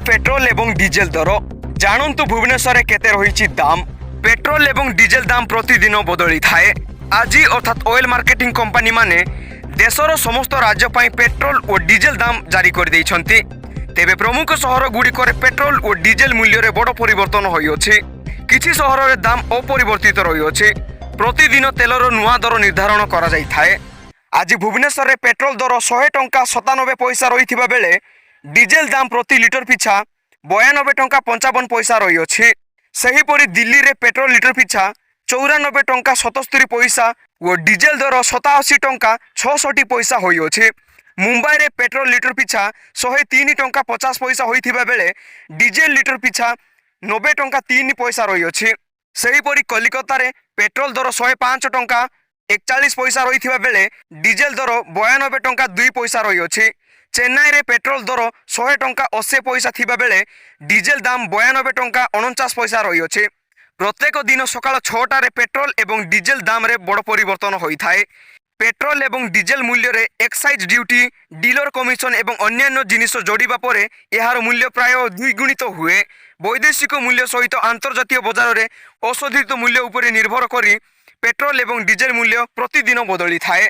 Petrol एवं diesel दर जानतु भुवनेश्वर केते रही दाम। पेट्रोल एवं डीजेल दाम प्रतिदिन बदली थाए। आज अर्थात ऑयल मार्केटिंग कंपनी माने देशर समस्त राज्य पाई पेट्रोल और डीजेल दाम जारी कर देइछंती। तेबे प्रमुख सहर गुड़िक पेट्रोल और डीजेल मूल्य रे बड़ परिवर्तन होइछि। किछि सहर रे दाम अपरिवर्तित रहिछि। प्रतिदिन तेलर नुआ दर निर्धारण करा जाई थाए। आज भुवनेश्वर रे पेट्रोल दर 100 टंका 97 पैसा रहिथिबा बेले डीजेल दाम प्रति लिटर पिछा 92 टंका 55 पैसा रहिछि। सेहीपरि दिल्ली रे पेट्रोल लिटर पिछा 94 टंका 77 पैसा और डीजेल दर 87 टंका 66 पैसा होइछि। मुंबई रे पेट्रोल लिटर पिछा 103 टंका 50 पैसा होइथिबा बेले डीजेल लिटर पिछा 90 टंका 3 पैसा रहिछि। सेहीपरि कलिकता रे पेट्रोल दर 105 टंका 41 पैसा रहिथिबा बेले डीजेल दर 92 टंका 2 पैसा रहिछि। चेन्नई रे पेट्रोल दर 100 टंका 80 पैसा थिबा बेले डीजेल दाम 92 टंका 49 पैसा रहिछि। प्रत्येक दिन सकाळ 6टा रे पेट्रोल एवं डीजेल दाम रे बड़ परिवर्तन होइथाए। पेट्रोल एवं डीजेल मूल्य रे एक्साइज ड्यूटी, डीलर कमिशन एवं अन्यान्य जिनिस जोड़िबा परे एहार मूल्य प्राय द्विगुणित हुए। वैदेशिक मूल्य सहित अंतर्जातीय बजार रे अशोधित मूल्य उपरे निर्भर करी पेट्रोल एवं डीजेल मूल्य प्रतिदिन बदली थाए।